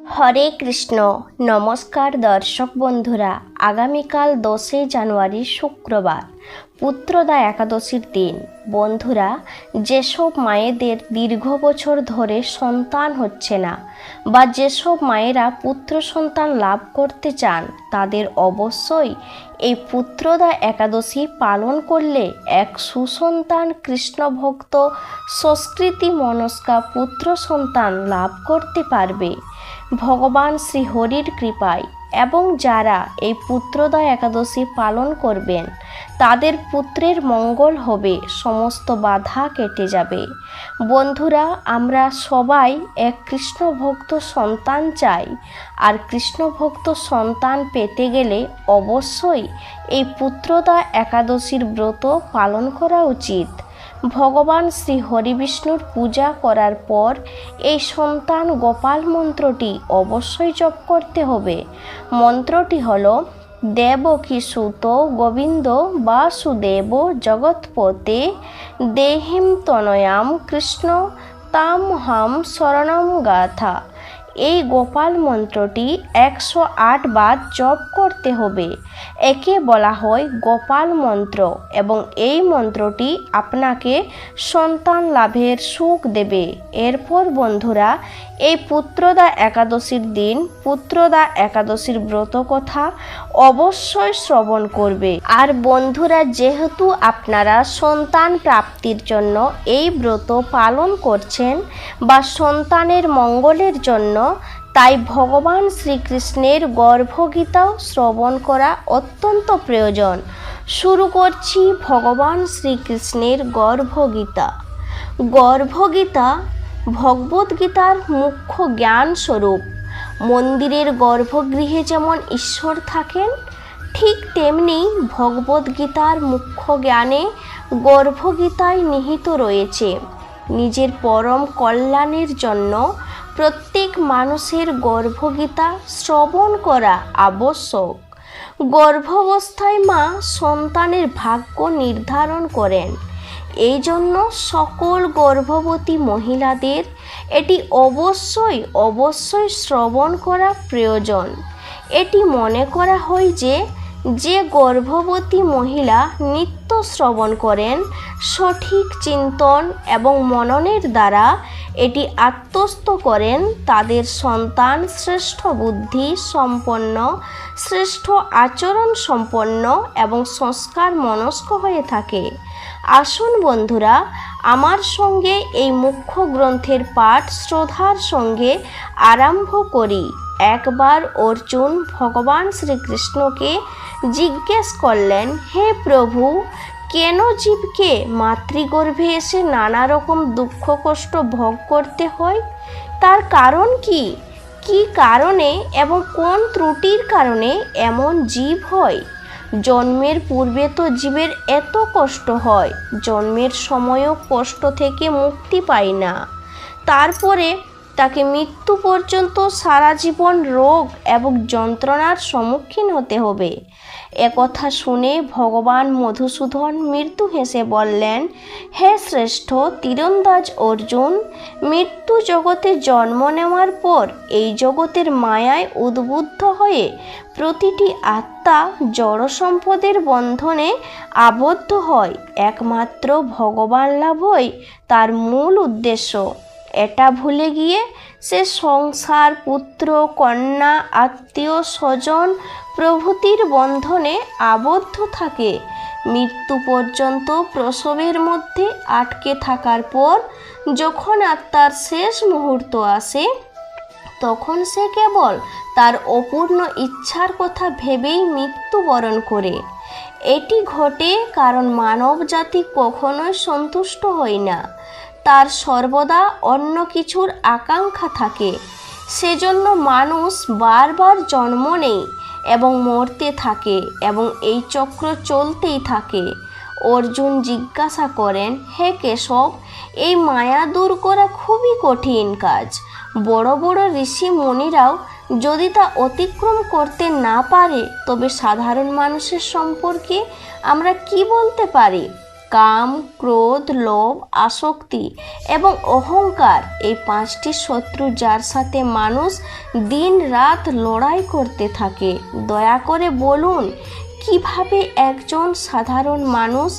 হরে কৃষ্ণ। নমস্কার দর্শক বন্ধুরা, আগামীকাল 10 জানুয়ারি শুক্রবার পুত্রদা একাদশীর দিন। বন্ধুরা, যেসব মায়েদের দীর্ঘ বছর ধরে সন্তান হচ্ছে না বা যেসব মায়েরা পুত্র সন্তান লাভ করতে চান, তাদের অবশ্যই এই পুত্রদা একাদশী পালন করলে এক সুসন্তান কৃষ্ণভক্ত সংস্কৃতি মনস্কা পুত্র সন্তান লাভ করতে পারবে ভগবান শ্রীহরির কৃপায়। এবং যারা এই পুত্রদা একাদশী পালন করবেন তাদের পুত্রের মঙ্গল হবে, সমস্ত বাধা কেটে যাবে। বন্ধুরা, আমরা সবাই এক কৃষ্ণভক্ত সন্তান চাই, আর কৃষ্ণভক্ত সন্তান পেতে গেলে অবশ্যই এই পুত্রদা একাদশীর ব্রত পালন করা উচিত। ভগবান শ্রী হরি বিষ্ণুর পূজা করার পর এই সন্তান গোপাল মন্ত্রটি অবশ্যই জপ করতে হবে। মন্ত্রটি হলো দেবকী সুত গোবিন্দ বাসুদেব জগৎপতে দেহিম তনয়াম কৃষ্ণ তাম হাম শরণম গাথা। এই গোপাল মন্ত্রটি 108 বার জপ করতে হবে। একে বলা হয় গোপাল মন্ত্র, এবং এই মন্ত্রটি আপনাকে সন্তান লাভের সুখ দেবে। এরপর বন্ধুরা, এই পুত্রদা একাদশীর দিন পুত্রদা একাদশীর ব্রত কথা অবশ্যই শ্রবণ করবে। আর বন্ধুরা, যেহেতু আপনারা সন্তান প্রাপ্তির জন্য এই ব্রত পালন করছেন বা সন্তানের মঙ্গলের জন্য, তাই ভগবান শ্রীকৃষ্ণের গর্ভগীতাও শ্রবণ করা অত্যন্ত প্রয়োজন। শুরু করছি ভগবান শ্রীকৃষ্ণের গর্ভগীতা। গর্ভগীতা ভগবদ্গীতার মুখ্য জ্ঞান স্বরূপ। মন্দিরের গর্ভগৃহে যেমন ঈশ্বর থাকেন, ঠিক তেমনি ভগবদ্গীতার মুখ্য জ্ঞানে গর্ভগীতায় নিহিত রয়েছে। নিজের পরম কল্যাণের জন্য প্রত্যেক মানুষের গর্ভগীতা শ্রবণ করা আবশ্যক। গর্ভাবস্থায় মা সন্তানের ভাগ্য নির্ধারণ করেন। এই জন্য সকল গর্ভবতী মহিলাদের এটি অবশ্যই শ্রবণ করা প্রয়োজন। এটি মনে করা হয় যে গর্ভবতী মহিলা নিত্য শ্রবণ করেন, সঠিক চিন্তন এবং মননের দ্বারা এটি আত্মস্থ করেন, তাদের সন্তান শ্রেষ্ঠ বুদ্ধি সম্পন্ন, শ্রেষ্ঠ আচরণ সম্পন্ন এবং সংস্কার মনস্ক হয়ে থাকে। আসুন বন্ধুরা, আমার সঙ্গে এই মুখ্য গ্রন্থের পাঠ শ্রদ্ধার সঙ্গে আরম্ভ করি। একবার অর্জুন ভগবান শ্রীকৃষ্ণকে জিজ্ঞেস করলেন, হে প্রভু, কেন জীবকে মাতৃগর্ভে এসে নানা রকম দুঃখ কষ্ট ভোগ করতে হয়? তার কারণ কি? কি কারণে এবং কোন ত্রুটির কারণে এমন জীব হয়? জন্মের পূর্বে তো জীবের এত কষ্ট হয়, জন্মের সময়ও কষ্ট থেকে মুক্তি পায় না, তারপরে তাকে মৃত্যু পর্যন্ত সারা জীবন রোগ এবং যন্ত্রণার সম্মুখীন হতে হবে। একথা শুনে ভগবান মধুসূদন মৃত্যু হেসে বললেন, হে শ্রেষ্ঠ তীরন্দাজ অর্জুন, মৃত্যু জগতে জন্ম নেওয়ার পর এই জগতের মায়ায় উদ্বুদ্ধ হয়ে প্রতিটি আত্মা জড় সম্পদের বন্ধনে আবদ্ধ হয়। একমাত্র ভগবান লাভই তার মূল উদ্দেশ্য। এটা ভুলে গিয়ে সে সংসার, পুত্র, কন্যা, আত্মীয় স্বজন প্রভৃতির বন্ধনে আবদ্ধ থাকে। মৃত্যু পর্যন্ত প্রসবের মধ্যে আটকে থাকার পর যখন আত্মার শেষ মুহূর্ত আসে, তখন সে কেবল তার অপূর্ণ ইচ্ছার কথা ভেবেই মৃত্যুবরণ করে। এটি ঘটে কারণ মানব জাতি কখনোই সন্তুষ্ট হয় না, তার সর্বদা অন্য কিছুর আকাঙ্ক্ষা থাকে। সেজন্য মানুষ বারবার জন্ম নেয় এবং মরতে থাকে, এবং এই চক্র চলতেই থাকে। অর্জুন জিজ্ঞাসা করেন, হে কেশব, এই মায়া দূর করা খুবই কঠিন কাজ। বড় বড় ঋষি মুনিরাও যদি তা অতিক্রম করতে না পারে, তবে সাধারণ মানুষের সম্পর্কে আমরা কি বলতে পারি? কাম, ক্রোধ, লোভ, আসক্তি এবং অহংকার, এই 5টি শত্রু যার সাথে মানুষ দিন রাত লড়াই করতে থাকে। দয়া করে বলুন, কিভাবে একজন সাধারণ মানুষ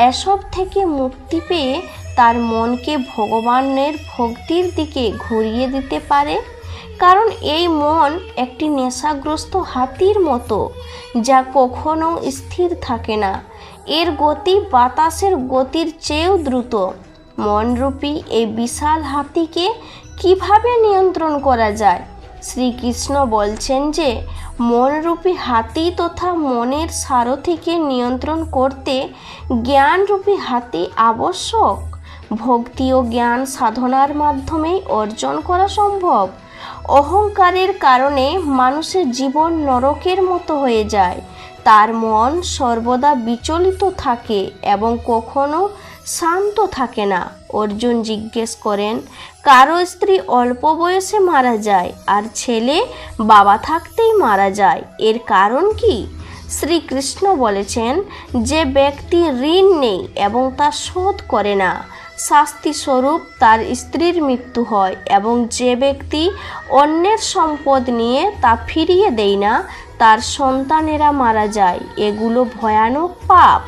এসব থেকে মুক্তি পেয়ে তার মনকে ভগবানের ভক্তির দিকে ঘুরিয়ে দিতে পারে? কারণ এই মন একটি নেশাগ্রস্ত হাতির মতো, যা কখনো স্থির থাকে না। এর গতি বাতাসের গতির চেয়েও দ্রুত। মনরূপী এই বিশাল হাতিকে কিভাবে নিয়ন্ত্রণ করা যায়? শ্রীকৃষ্ণ বলছেন যে মনরূপী হাতি তথা মনের সারথিকে নিয়ন্ত্রণ করতে জ্ঞানরূপী হাতি আবশ্যক। ভক্তি ও জ্ঞান সাধনার মাধ্যমেই অর্জন করা সম্ভব। অহংকারের কারণে মানুষের জীবন নরকের মতো হয়ে যায়। তার মন সর্বদা বিচলিত থাকে এবং কখনো শান্ত থাকে না। অর্জুন জিজ্ঞেস করেন, কারো স্ত্রী অল্প বয়সে মারা যায় আর ছেলে বাবা থাকতেই মারা যায়, এর কারণ কি? শ্রীকৃষ্ণ বলেছেন, যে ব্যক্তি ঋণ নেই এবং তা শোধ করে না, শাস্তিস্বরূপ তার স্ত্রীর মৃত্যু হয়, এবং যে ব্যক্তি অন্যের সম্পদ নিয়ে তা ফিরিয়ে দেয় না, তার সন্তানেরা মারা যায়। এগুলো ভয়ানক পাপ।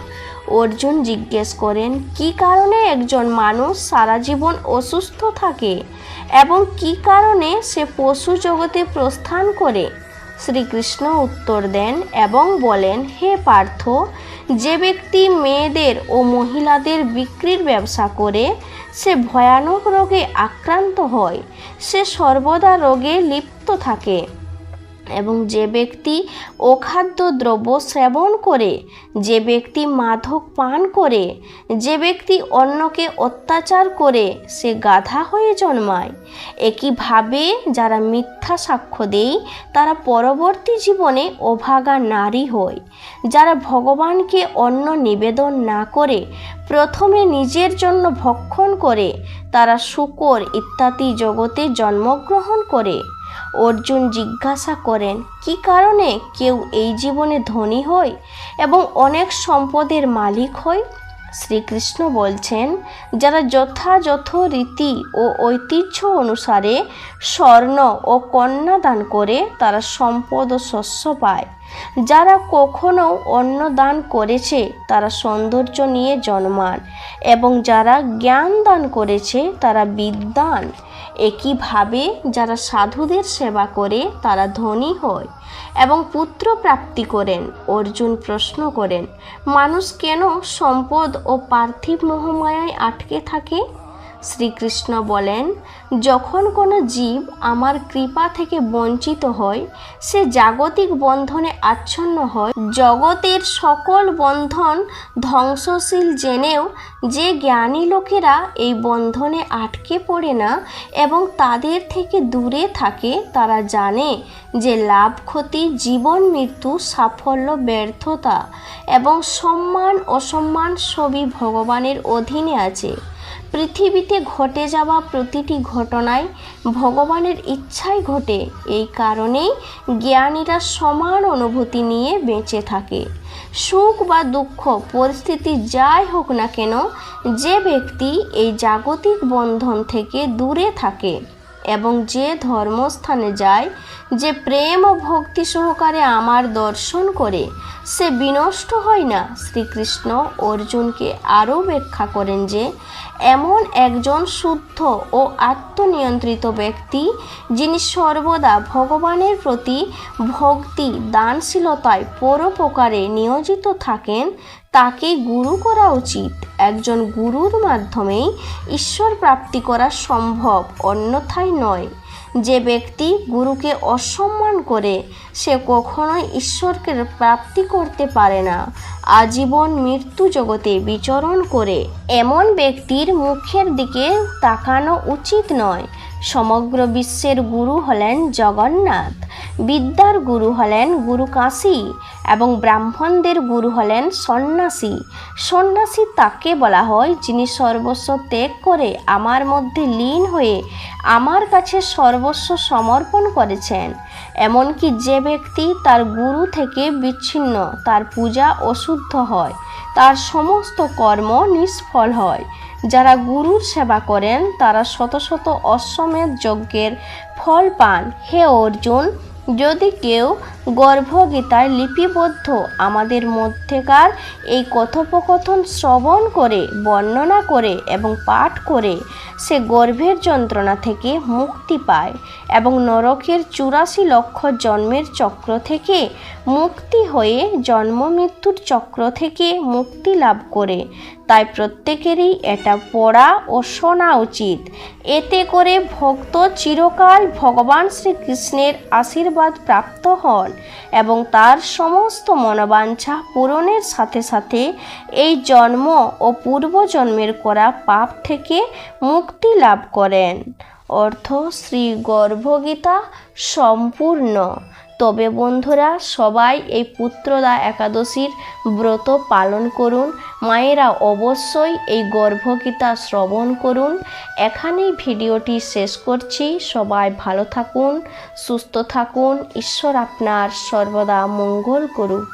অর্জুন জিজ্ঞেস করেন, কী কারণে একজন মানুষ সারা জীবন অসুস্থ থাকে এবং কী কারণে সে পশু জগতে প্রস্থান করে? শ্রীকৃষ্ণ উত্তর দেন এবং বলেন, হে পার্থ, যে ব্যক্তি মেয়েদের ও মহিলাদের বিক্রির ব্যবসা করে সে ভয়ানক রোগে আক্রান্ত হয়, সে সর্বদা রোগে লিপ্ত থাকে। এবং যে ব্যক্তি অখাদ্য দ্রব্য সেবন করে, যে ব্যক্তি মাদক পান করে, যে ব্যক্তি অন্যকে অত্যাচার করে, সে গাধা হয়ে জন্মায়। একইভাবে যারা মিথ্যা সাক্ষ্য দেয় তারা পরবর্তী জীবনে অভাগা নারী হয়। যারা ভগবানকে অন্ন নিবেদন না করে প্রথমে নিজের জন্য ভক্ষণ করে, তারা শূকর ইত্যাদি জগতে জন্মগ্রহণ করে। অর্জুন জিজ্ঞাসা করেন, কী কারণে কেউ এই জীবনে ধনী হয় এবং অনেক সম্পদের মালিক হয়? শ্রীকৃষ্ণ বলছেন, যারা যথাযথ রীতি ও ঐতিহ্য অনুসারে স্বর্ণ ও কন্যা দান করে তারা সম্পদ ও শস্য পায়। যারা কখনো অন্ন দান করেছে তারা সৌন্দর্য নিয়ে জন্মান, এবং যারা জ্ঞান দান করেছে তারা বিদ্বান। একইভাবে যারা সাধুদের সেবা করে তারা ধনী হয় এবং পুত্র প্রাপ্তি করেন। অর্জুন প্রশ্ন করেন, মানুষ কেন সম্পদ ও পার্থিব মোহমায়ায় আটকে থাকে? শ্রীকৃষ্ণ বলেন, যখন কোনো জীব আমার কৃপা থেকে বঞ্চিত হয়, সে জাগতিক বন্ধনে আচ্ছন্ন হয়। জগতের সকল বন্ধন ধ্বংসশীল জেনেও যে জ্ঞানী লোকেরা এই বন্ধনে আটকে পড়ে না এবং তাদের থেকে দূরে থাকে, তারা জানে যে লাভ ক্ষতি, জীবন মৃত্যু, সাফল্য ব্যর্থতা এবং সম্মান অসম্মান সবই ভগবানের অধীনে আছে। পৃথিবীতে ঘটে যাওয়া প্রতিটি ঘটনায় ভগবানের ইচ্ছাই ঘটে। এই কারণেই জ্ঞানীরা সমান অনুভূতি নিয়ে বেঁচে থাকে। সুখ বা দুঃখ পরিস্থিতি যাই হোক না কেন, যে ব্যক্তি এই জাগতিক বন্ধন থেকে দূরে থাকে এবং যে ধর্মস্থানে যায়, যে প্রেম ও ভক্তি সহকারে আমার দর্শন করে, সে বিনষ্ট হয় না। শ্রীকৃষ্ণ অর্জুনকে আরও ব্যাখ্যা করেন যে এমন একজন শুদ্ধ ও আত্মনিয়ন্ত্রিত ব্যক্তি, যিনি সর্বদা ভগবানের প্রতি ভক্তি, দানশীলতায়, পরোপকারে নিয়োজিত থাকেন, তাকে গুরু করা উচিত। একজন গুরুর মাধ্যমেই ঈশ্বর প্রাপ্তি করা সম্ভব, অন্যথায় নয়। যে ব্যক্তি গুরুকে অসম্মান করে সে কখনোই ঈশ্বরকে প্রাপ্তি করতে পারে না। আজীবন মৃত্যু জগতে বিচরণ করে এমন ব্যক্তির মুখের দিকে তাকানো উচিত নয়। সমগ্র বিশ্বের গুরু হলেন জগন্নাথ। বিদ্যার গুরু হলেন গুরু কাশী এবং ব্রাহ্মণদের গুরু হলেন সন্ন্যাসী। সন্ন্যাসী তাকে বলা হয় যিনি সর্বস্ব ত্যাগ করে আমার মধ্যে লীন হয়ে আমার কাছে সর্বস্ব সমর্পণ করেছেন। এমনকি যে ব্যক্তি তার গুরু থেকে বিচ্ছিন্ন, তার পূজা অশুদ্ধ হয়, তার সমস্ত কর্ম নিষ্ফল হয়। যারা গুরুর সেবা করেন তারা শত শত অশ্বমেধ যজ্ঞের ফল পান। হে অর্জুন, যদি কেউ গর্ভগীতায় লিপিবদ্ধ আমাদের মধ্যেকার এই কথোপকথন শ্রবণ করে, বর্ণনা করে এবং পাঠ করে সে গর্ভের যন্ত্রণা থেকে মুক্তি পায় এবং নরকের 84 লক্ষ জন্মের চক্র থেকে মুক্তি হয়ে জন্ম মৃত্যুর চক্র থেকে মুক্তি লাভ করে, তাই প্রত্যেকেরই এটা পড়া ও শোনা উচিত। এতে করে ভক্ত চিরকাল ভগবান শ্রীকৃষ্ণের আশীর্বাদ প্রাপ্ত হন এবং তার সমস্ত মনোবাঞ্ছা পূরণের সাথে সাথে এই জন্ম ও পূর্বজন্মের করা পাপ থেকে মুক্তি লাভ করেন। অর্থ শ্রী গর্ভগীতা সম্পূর্ণ। তবে বন্ধুরা, সবাই এই পুত্রদা একাদশীর ব্রত পালন করুন। মায়েরা অবশ্যই এই গর্ভগীতা শ্রবণ করুন। এখানেই ভিডিওটি শেষ করছি। সবাই ভালো থাকুন, সুস্থ থাকুন। ঈশ্বর আপনার সর্বদা মঙ্গল করুক।